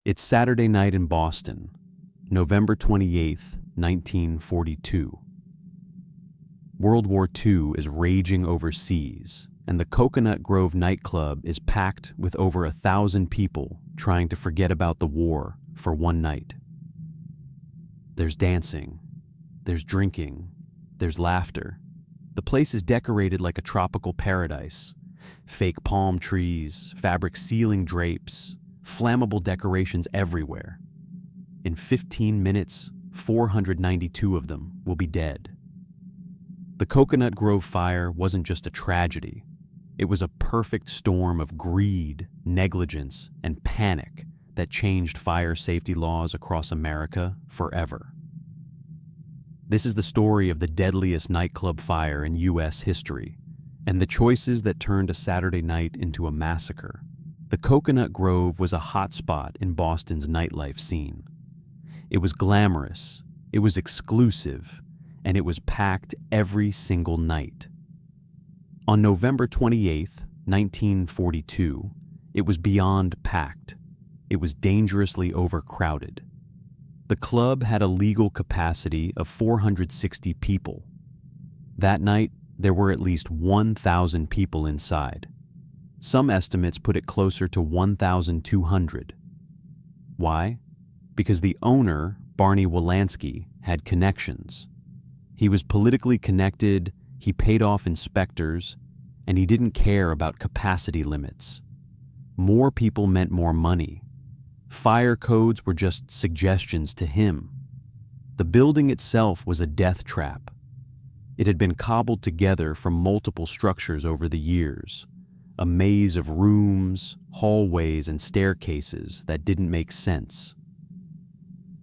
It's Saturday night in Boston, November 28th, 1942. World War II is raging overseas, and the Cocoanut Grove nightclub is packed with over 1,000 people trying to forget about the war for one night. There's dancing, there's drinking, there's laughter. The place is decorated like a tropical paradise. Fake palm trees, fabric ceiling drapes, flammable decorations everywhere. In 15 minutes, 492 of them will be dead. The Cocoanut Grove Fire wasn't just a tragedy. It was a perfect storm of greed, negligence, and panic that changed fire safety laws across America forever. This is the story of the deadliest nightclub fire in U.S. history, and the choices that turned a Saturday night into a massacre. The Cocoanut Grove was a hotspot in Boston's nightlife scene. It was glamorous, it was exclusive, and it was packed every single night. On November 28, 1942, it was beyond packed. It was dangerously overcrowded. The club had a legal capacity of 460 people. That night, there were at least 1,000 people inside. Some estimates put it closer to 1,200. Why? Because the owner, Barney Wolanski, had connections. He was politically connected, he paid off inspectors, and he didn't care about capacity limits. More people meant more money. Fire codes were just suggestions to him. The building itself was a death trap. It had been cobbled together from multiple structures over the years, a maze of rooms, hallways, and staircases that didn't make sense.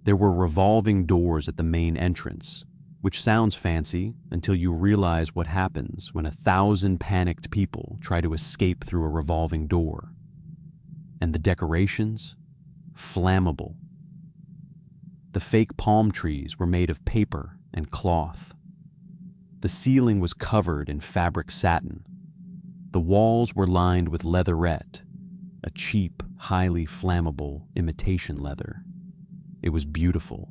There were revolving doors at the main entrance, which sounds fancy until you realize what happens when 1,000 panicked people try to escape through a revolving door. And the decorations? Flammable. The fake palm trees were made of paper and cloth. The ceiling was covered in fabric satin. The walls were lined with leatherette, a cheap, highly flammable imitation leather. It was beautiful,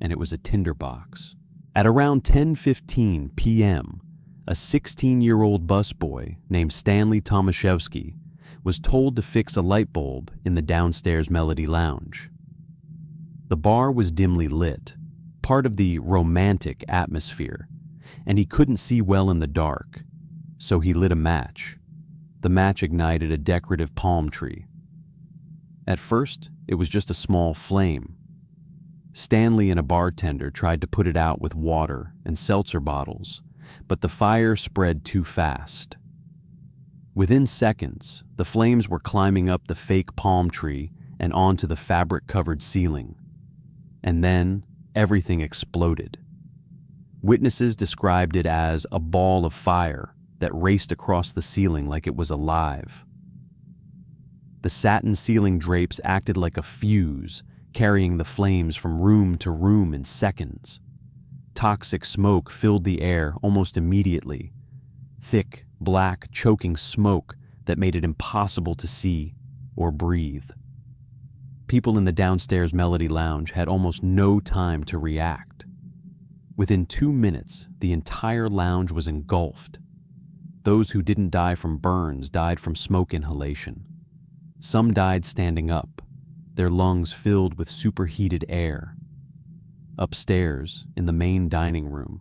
and it was a tinderbox. At around 10:15 p.m., a 16-year-old busboy named Stanley Tomaszewski was told to fix a light bulb in the downstairs Melody Lounge. The bar was dimly lit, part of the romantic atmosphere, and he couldn't see well in the dark, so he lit a match. The match ignited a decorative palm tree. At first, it was just a small flame. Stanley and a bartender tried to put it out with water and seltzer bottles, but the fire spread too fast. Within seconds, the flames were climbing up the fake palm tree and onto the fabric-covered ceiling. And then, everything exploded. Witnesses described it as a ball of fire that raced across the ceiling like it was alive. The satin ceiling drapes acted like a fuse, carrying the flames from room to room in seconds. Toxic smoke filled the air almost immediately. Thick, black, choking smoke that made it impossible to see or breathe. People in the downstairs Melody Lounge had almost no time to react. Within 2 minutes, the entire lounge was engulfed. Those who didn't die from burns died from smoke inhalation. Some died standing up, their lungs filled with superheated air. Upstairs, in the main dining room,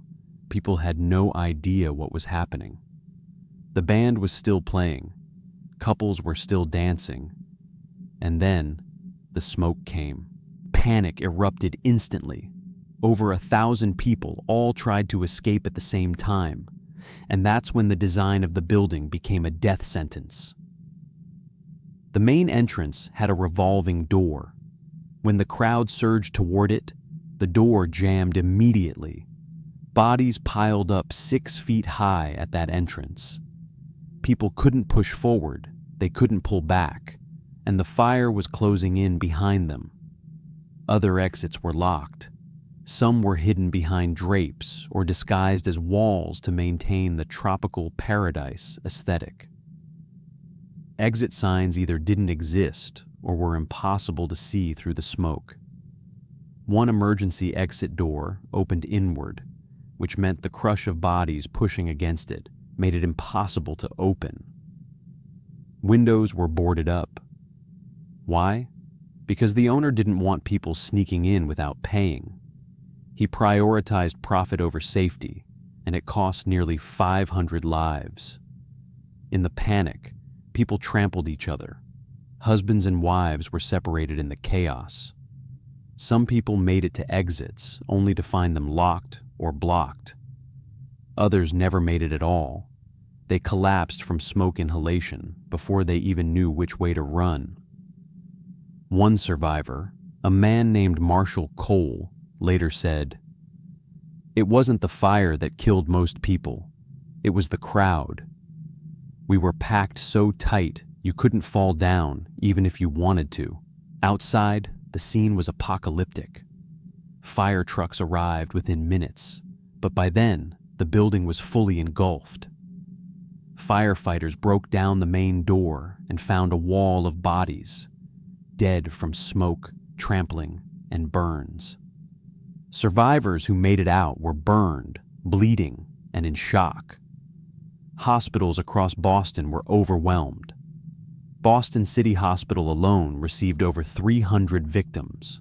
people had no idea what was happening. The band was still playing, couples were still dancing, and then the smoke came. Panic erupted instantly. Over 1,000 people all tried to escape at the same time, and that's when the design of the building became a death sentence. The main entrance had a revolving door. When the crowd surged toward it, the door jammed immediately. Bodies piled up 6 feet high at that entrance. People couldn't push forward, they couldn't pull back, and the fire was closing in behind them. Other exits were locked. Some were hidden behind drapes or disguised as walls to maintain the tropical paradise aesthetic. Exit signs either didn't exist or were impossible to see through the smoke. One emergency exit door opened inward, which meant the crush of bodies pushing against it made it impossible to open. Windows were boarded up. Why? Because the owner didn't want people sneaking in without paying. He prioritized profit over safety, and it cost nearly 500 lives. In the panic, people trampled each other. Husbands and wives were separated in the chaos. Some people made it to exits only to find them locked or blocked. Others never made it at all. They collapsed from smoke inhalation before they even knew which way to run. One survivor, a man named Marshall Cole, later said, "It wasn't the fire that killed most people. It was the crowd. We were packed so tight you couldn't fall down even if you wanted to. Outside, the scene was apocalyptic. Fire trucks arrived within minutes, but by then, the building was fully engulfed. Firefighters broke down the main door and found a wall of bodies, dead from smoke, trampling, and burns. Survivors who made it out were burned, bleeding, and in shock. Hospitals across Boston were overwhelmed. Boston City Hospital alone received over 300 victims.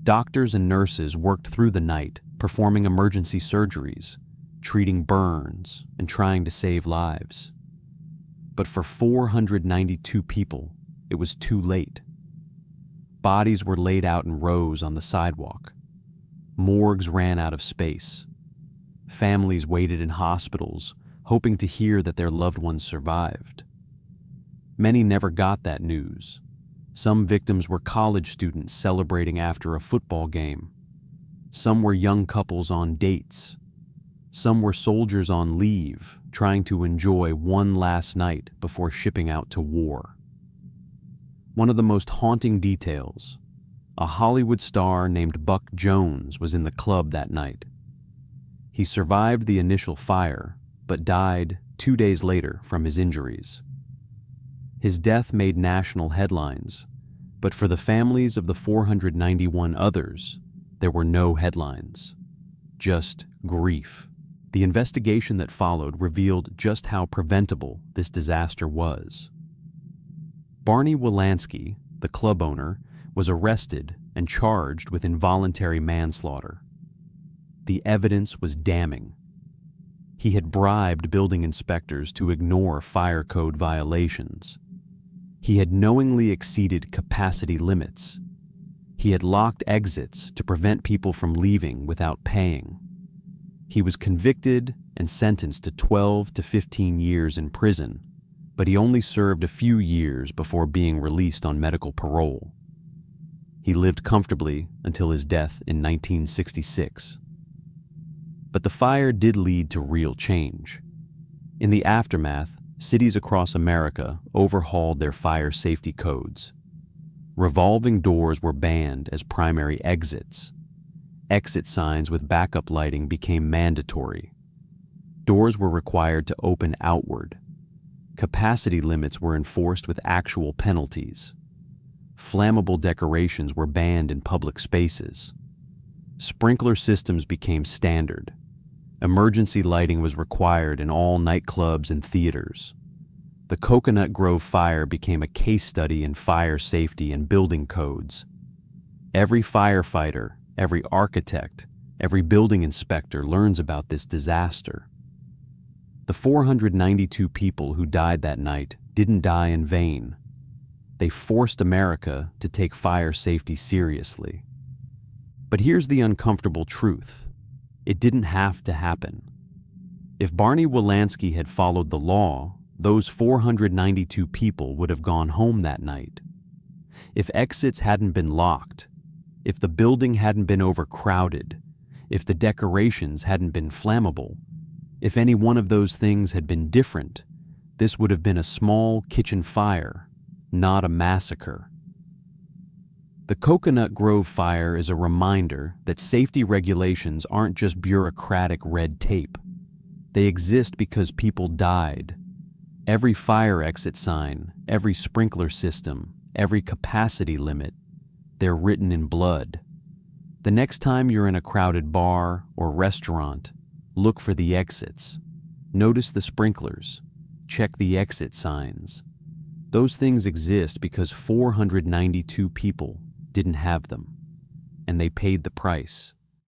Doctors and nurses worked through the night, performing emergency surgeries, treating burns, and trying to save lives. But for 492 people, it was too late. Bodies were laid out in rows on the sidewalk. Morgues ran out of space. Families waited in hospitals, hoping to hear that their loved ones survived. Many never got that news. Some victims were college students celebrating after a football game. Some were young couples on dates. Some were soldiers on leave, trying to enjoy one last night before shipping out to war. One of the most haunting details: a Hollywood star named Buck Jones was in the club that night. He survived the initial fire, but died 2 days later from his injuries. His death made national headlines, but for the families of the 491 others, there were no headlines, just grief. The investigation that followed revealed just how preventable this disaster was. Barney Wilansky, the club owner, was arrested and charged with involuntary manslaughter. The evidence was damning. He had bribed building inspectors to ignore fire code violations. He had knowingly exceeded capacity limits. He had locked exits to prevent people from leaving without paying. He was convicted and sentenced to 12 to 15 years in prison, but he only served a few years before being released on medical parole. He lived comfortably until his death in 1966. But the fire did lead to real change. In the aftermath, cities across America overhauled their fire safety codes. Revolving doors were banned as primary exits. Exit signs with backup lighting became mandatory. Doors were required to open outward. Capacity limits were enforced with actual penalties. Flammable decorations were banned in public spaces. Sprinkler systems became standard. Emergency lighting was required in all nightclubs and theaters. The Cocoanut Grove Fire became a case study in fire safety and building codes. Every firefighter, every architect, every building inspector learns about this disaster. The 492 people who died that night didn't die in vain. They forced America to take fire safety seriously. But here's the uncomfortable truth. It didn't have to happen. If Barney Wilansky had followed the law, those 492 people would have gone home that night. If exits hadn't been locked, if the building hadn't been overcrowded, if the decorations hadn't been flammable, if any one of those things had been different, this would have been a small kitchen fire, not a massacre. The Cocoanut Grove Fire is a reminder that safety regulations aren't just bureaucratic red tape. They exist because people died. Every fire exit sign, every sprinkler system, every capacity limit, they're written in blood. The next time you're in a crowded bar or restaurant, look for the exits. Notice the sprinklers. Check the exit signs. Those things exist because 492 people didn't have them, and they paid the price.